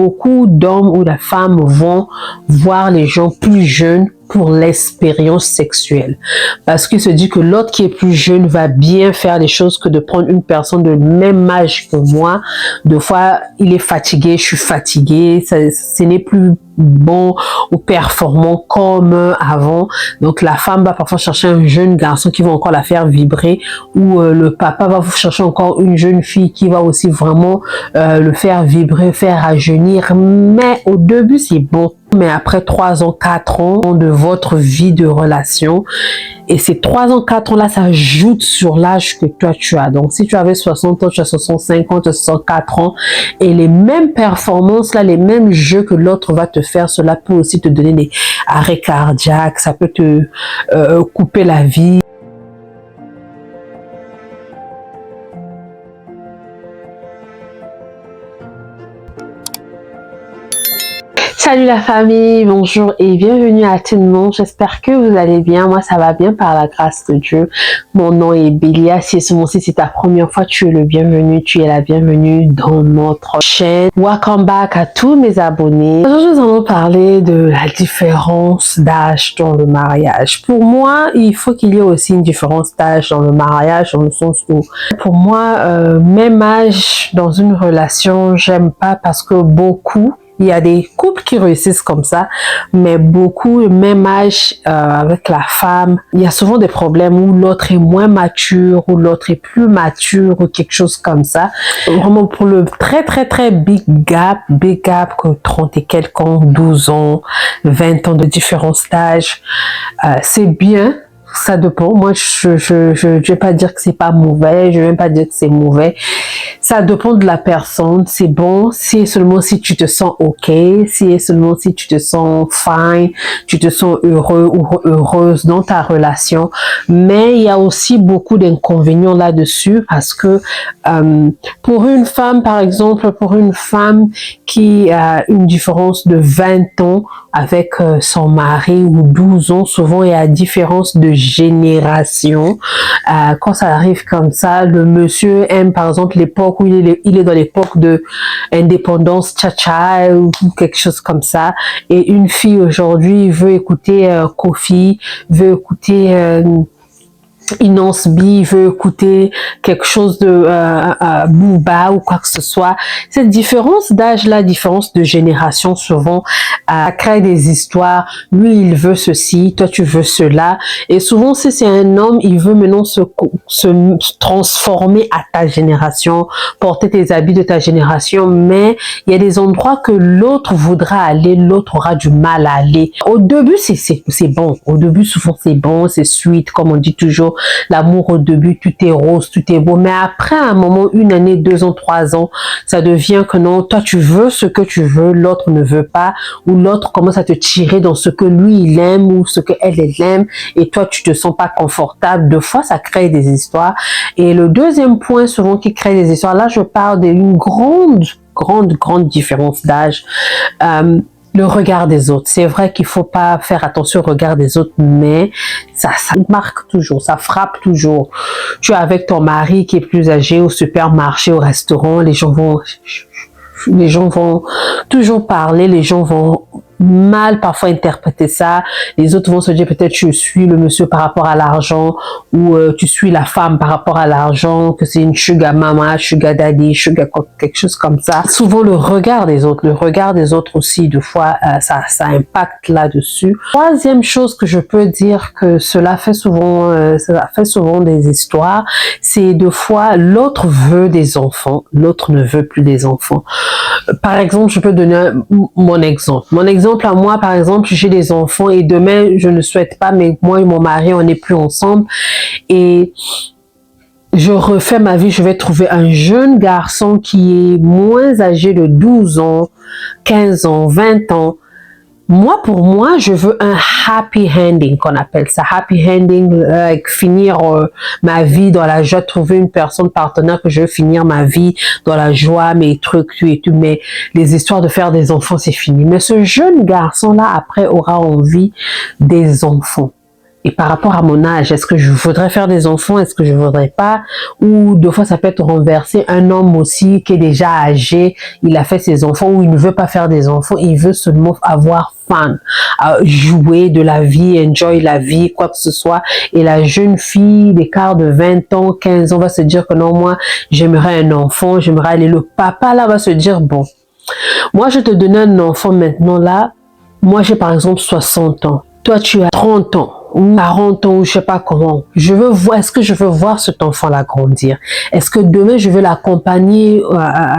Beaucoup d'hommes ou de femmes vont voir les gens plus jeunes pour l'expérience sexuelle. Parce qu'il se dit que l'autre qui est plus jeune va bien faire les choses que de prendre une personne de même âge que moi. Deux fois, il est fatigué, je suis fatiguée, ce n'est plus bon ou performant comme avant. Donc la femme va parfois chercher un jeune garçon qui va encore la faire vibrer, ou le papa va chercher encore une jeune fille qui va aussi vraiment le faire vibrer, faire rajeunir. Mais au début c'est bon, mais après 3 ans, 4 ans de votre vie de relation, et ces 3 ans, 4 ans là, ça ajoute sur l'âge que toi tu as. Donc si tu avais 60 ans, tu as 65 ans, tu as 64 ans, et les mêmes performances là, les mêmes jeux que l'autre va te faire, cela peut aussi te donner des arrêts cardiaques, ça peut te couper la vie. Salut la famille, bonjour et bienvenue à tout le monde. J'espère que vous allez bien. Moi, ça va bien par la grâce de Dieu. Mon nom est Bélia. Si sur mon site c'est ta première fois, tu es le bienvenu. Tu es la bienvenue dans notre chaîne. Welcome back à tous mes abonnés. Aujourd'hui, nous allons parler de la différence d'âge dans le mariage. Pour moi, il faut qu'il y ait aussi une différence d'âge dans le mariage, dans le sens où, pour moi, même âge dans une relation, j'aime pas parce que il y a des couples qui réussissent comme ça, mais beaucoup, même âge avec la femme, il y a souvent des problèmes où l'autre est moins mature, ou l'autre est plus mature, ou quelque chose comme ça. Vraiment pour le très big gap que 30 et quelques ans, 12 ans, 20 ans de différence d'âge, c'est bien. Ça dépend. Moi, je vais pas dire que c'est pas mauvais. Je vais même pas dire que c'est mauvais. Ça dépend de la personne. C'est bon. C'est seulement si tu te sens ok. C'est seulement si tu te sens fine. Tu te sens heureux ou heureuse dans ta relation. Mais il y a aussi beaucoup d'inconvénients là-dessus parce que pour une femme, par exemple, pour une femme qui a une différence de 20 ans avec son mari ou 12 ans, souvent il y a différence de génération. Quand ça arrive comme ça, le monsieur aime par exemple l'époque où il est dans l'époque de indépendance cha-cha ou quelque chose comme ça, et une fille aujourd'hui veut écouter Kofi, veut écouter Inance B, veut écouter quelque chose de Booba ou quoi que ce soit. Cette différence d'âge là, différence de génération, souvent crée des histoires. Lui il veut ceci, toi tu veux cela, et souvent si c'est un homme, il veut maintenant se transformer à ta génération, porter tes habits de ta génération, mais il y a des endroits que l'autre voudra aller, l'autre aura du mal à aller. Au début c'est bon, au début souvent c'est bon, c'est sweet, comme on dit toujours. L'amour au début, tout est rose, tout est beau. Mais après, à un moment, 1 année, 2 ans, 3 ans, ça devient que non, toi, tu veux ce que tu veux, l'autre ne veut pas, ou l'autre commence à te tirer dans ce que lui, il aime, ou ce qu'elle, elle aime, et toi, tu te sens pas confortable. Deux fois, ça crée des histoires. Et le deuxième point, souvent, qui crée des histoires, là, je parle d'une grande différence d'âge. Le regard des autres. C'est vrai qu'il faut pas faire attention au regard des autres, mais ça marque toujours, ça frappe toujours. Tu es avec ton mari qui est plus âgé au supermarché, au restaurant, les gens vont toujours parler, les gens vont mal parfois interpréter ça. Les autres vont se dire peut-être je suis le monsieur par rapport à l'argent, ou tu suis la femme par rapport à l'argent, que c'est une sugar mama, sugar daddy, sugar quelque chose comme ça. Souvent le regard des autres aussi, des fois ça impacte là-dessus. Troisième chose que je peux dire que cela fait souvent des histoires, c'est deux fois l'autre veut des enfants, l'autre ne veut plus des enfants. Par exemple, je peux donner mon exemple. Mon exemple à moi, par exemple, j'ai des enfants et demain, je ne souhaite pas, mais moi et mon mari, on n'est plus ensemble et je refais ma vie, je vais trouver un jeune garçon qui est moins âgé de 12 ans, 15 ans, 20 ans. Moi, pour moi, je veux un happy ending, qu'on appelle ça. Happy ending, finir ma vie dans la joie, trouver une personne partenaire que je veux finir ma vie dans la joie, mes trucs, tout et tout. Mais les histoires de faire des enfants, c'est fini. Mais ce jeune garçon-là, après, aura envie des enfants. Et par rapport à mon âge, est-ce que je voudrais faire des enfants, est-ce que je voudrais pas? Ou deux fois, ça peut être renversé. Un homme aussi qui est déjà âgé, il a fait ses enfants ou il ne veut pas faire des enfants, il veut seulement avoir fun, jouer de la vie, enjoy la vie, quoi que ce soit. Et la jeune fille d'écart de 20 ans, 15 ans va se dire que non, moi, j'aimerais un enfant, j'aimerais aller. Le papa là va se dire, bon, moi, je te donne un enfant maintenant là. Moi, j'ai par exemple 60 ans. Toi, tu as 30 ans ou 40 ans ou je sais pas comment. Je veux voir, est-ce que je veux voir cet enfant-là grandir? Est-ce que demain, je veux l'accompagner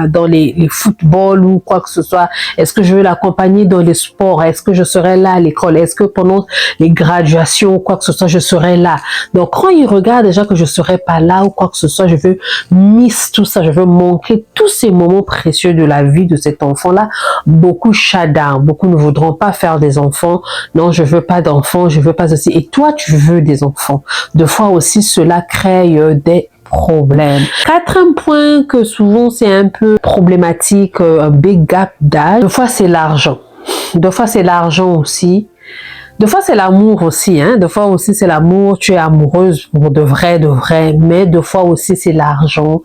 dans les footballs ou quoi que ce soit? Est-ce que je veux l'accompagner dans les sports? Est-ce que je serai là à l'école? Est-ce que pendant les graduations ou quoi que ce soit, je serai là? Donc, quand il regarde déjà que je serai pas là ou quoi que ce soit, je veux miss tout ça, je veux manquer tous ces moments précieux de la vie de cet enfant-là. Beaucoup shut down, beaucoup ne voudront pas faire des enfants. Non, je veux pas d'enfants, je veux pas ceci. Et toi, tu veux des enfants. Deux fois aussi, cela crée des problèmes. Quatrième point que souvent c'est un peu problématique, un big gap d'âge. Deux fois, c'est l'argent. Deux fois, c'est l'argent aussi. Des fois, c'est l'amour aussi, hein. Des fois aussi, c'est l'amour. Tu es amoureuse pour de vrai, mais des fois aussi, c'est l'argent.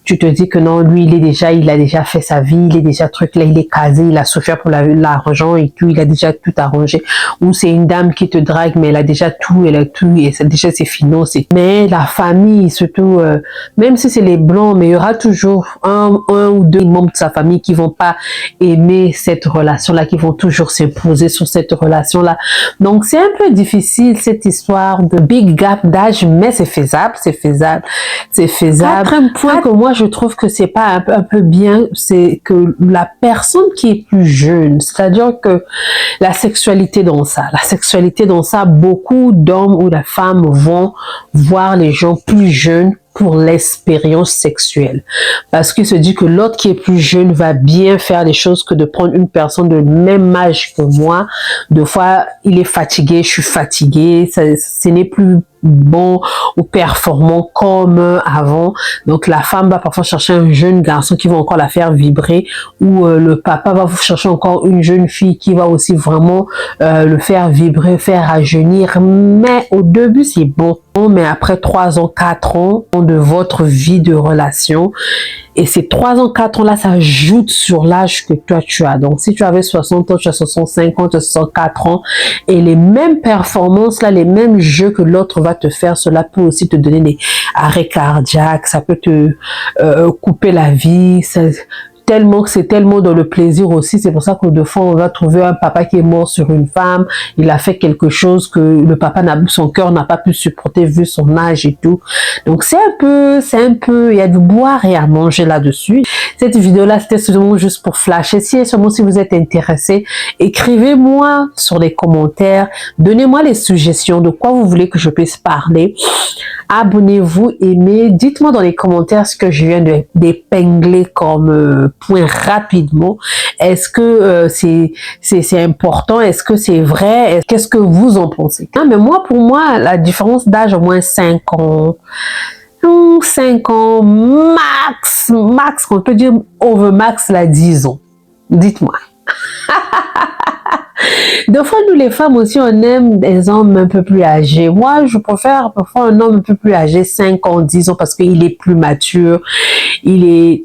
Tu te dis que non, lui, il a déjà fait sa vie, il est déjà truc là, il est casé, il a souffert pour l'argent et tout, il a déjà tout arrangé. Ou c'est une dame qui te drague, mais elle a déjà tout, et c'est déjà ses finances. Mais la famille, surtout, même si c'est les blancs, mais il y aura toujours un ou deux membres de sa famille qui vont pas aimer cette relation-là, qui vont toujours s'imposer sur cette relation-là. Donc, c'est un peu difficile, cette histoire de big gap d'âge, mais c'est faisable, c'est faisable, c'est faisable. Quatrième point que moi, je trouve que c'est pas un peu bien, c'est que la personne qui est plus jeune, c'est-à-dire que la sexualité dans ça, beaucoup d'hommes ou de femmes vont voir les gens plus jeunes pour l'expérience sexuelle. Parce qu'il se dit que l'autre qui est plus jeune va bien faire les choses que de prendre une personne de même âge que moi. Deux fois, il est fatigué, je suis fatiguée, ce n'est plus bon ou performant comme avant. Donc la femme va parfois chercher un jeune garçon qui va encore la faire vibrer, ou le papa va chercher encore une jeune fille qui va aussi vraiment le faire vibrer, faire rajeunir. Mais au début c'est bon, mais après 3 ans, 4 ans de votre vie de relation, et ces 3 ans, 4 ans là, ça ajoute sur l'âge que toi tu as. Donc si tu avais 60 ans, tu as 65 ans, tu as 64 ans, et les mêmes performances là, les mêmes jeux que l'autre va te faire, cela peut aussi te donner des arrêts cardiaques, ça peut te couper la vie, tellement que c'est tellement dans le plaisir aussi. C'est pour ça que de fois on va trouver un papa qui est mort sur une femme, il a fait quelque chose que le papa son cœur n'a pas pu supporter vu son âge et tout. Donc c'est un peu, il y a du boire et à manger là-dessus. Cette vidéo là, c'était seulement juste pour flasher. Si vous êtes intéressé, écrivez-moi sur les commentaires, donnez-moi les suggestions de quoi vous voulez que je puisse parler. Abonnez-vous, aimez, dites-moi dans les commentaires ce que je viens d'épingler comme point rapidement. Est-ce que c'est important? Est-ce que c'est vrai? Qu'est-ce que vous en pensez? Mais moi, pour moi, la différence d'âge au moins 5 ans. 5 ans, max, on peut dire over max, là, 10 ans. Dites-moi. Des fois, nous les femmes aussi, on aime des hommes un peu plus âgés. Moi, je préfère parfois un homme un peu plus âgé, 5 ans, 10 ans, parce qu'il est plus mature. Il est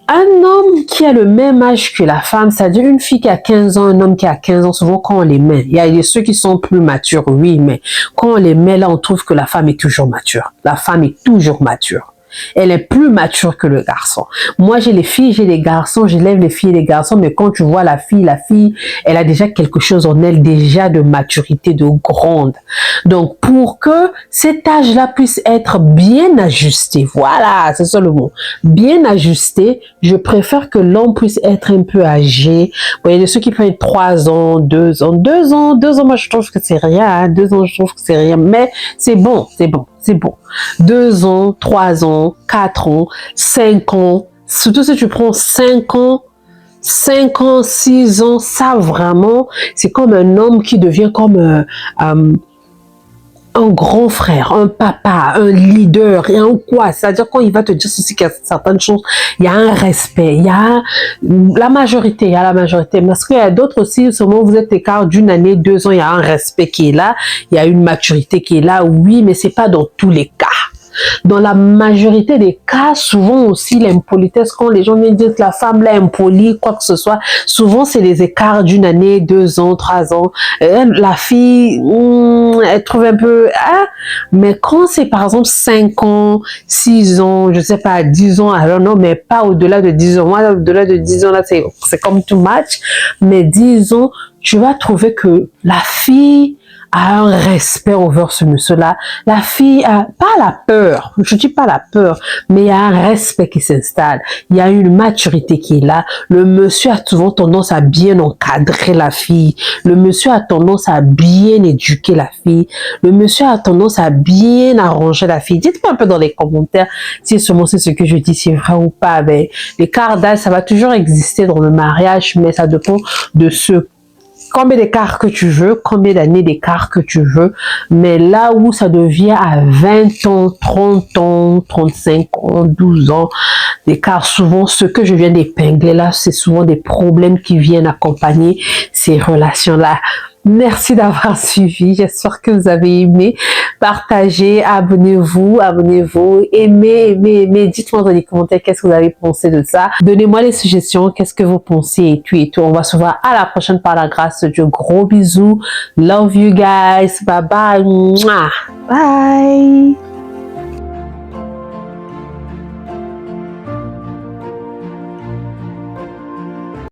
un homme qui a le même âge que la femme, c'est-à-dire une fille qui a 15 ans, un homme qui a 15 ans, souvent quand on les met, il y a ceux qui sont plus matures, oui, mais quand on les met là, on trouve que la femme est toujours mature. La femme est toujours mature. Elle est plus mature que le garçon. Moi, j'ai les filles, j'ai les garçons, j'élève les filles et les garçons, mais quand tu vois la fille, elle a déjà quelque chose en elle, déjà de maturité, de grande. Donc, pour que cet âge-là puisse être bien ajusté, voilà, c'est ça le mot, bien ajusté, je préfère que l'homme puisse être un peu âgé. Bon, il y a de ceux qui prennent 3 ans, 2 ans, 2 ans, 2 ans, moi je trouve que c'est rien, hein. 2 ans, je trouve que c'est rien, mais c'est bon, c'est bon. C'est bon. 2 ans, 3 ans, 4 ans, 5 ans. Surtout si tu prends 5 ans, 6 ans, ça vraiment, c'est comme un homme qui devient comme un grand frère, un papa, un leader et un quoi. C'est-à-dire quand il va te dire ceci, qu'il y a certaines choses, il y a un respect, il y a la majorité, il y a la majorité. Parce qu'il y a d'autres aussi, seulement vous êtes écart d'une année, 2 ans, il y a un respect qui est là, il y a une maturité qui est là, oui, mais c'est pas dans tous les cas. Dans la majorité des cas, souvent aussi l'impolitesse, quand les gens viennent dire que la femme là est impolie, quoi que ce soit, souvent c'est les écarts d'une année, 2 ans, 3 ans. La fille, elle trouve un peu... Hein? Mais quand c'est par exemple 5 ans, 6 ans, je sais pas, 10 ans, alors non, mais pas au-delà de 10 ans. Moi, au-delà de 10 ans, là, c'est comme too much. Mais 10 ans, tu vas trouver que la fille a un respect envers ce monsieur-là. La fille a pas la peur, je dis pas la peur, mais il y a un respect qui s'installe. Il y a une maturité qui est là. Le monsieur a souvent tendance à bien encadrer la fille. Le monsieur a tendance à bien éduquer la fille. Le monsieur a tendance à bien arranger la fille. Dites-moi un peu dans les commentaires si seulement c'est ce que je dis, c'est vrai ou pas. Ben, l'écart d'âge, ça va toujours exister dans le mariage, mais ça dépend de ce combien d'écart que tu veux, combien d'années d'écart que tu veux, mais là où ça devient à 20 ans, 30 ans, 35 ans, 12 ans d'écart, souvent ce que je viens d'épingler là, c'est souvent des problèmes qui viennent accompagner ces relations-là. Merci d'avoir suivi, j'espère que vous avez aimé. Partagez, abonnez-vous, aimez, dites-moi dans les commentaires qu'est-ce que vous avez pensé de ça. Donnez-moi les suggestions, qu'est-ce que vous pensez et tout et tout. On va se voir à la prochaine par la grâce de Dieu. Gros bisous, love you guys, bye bye, bye.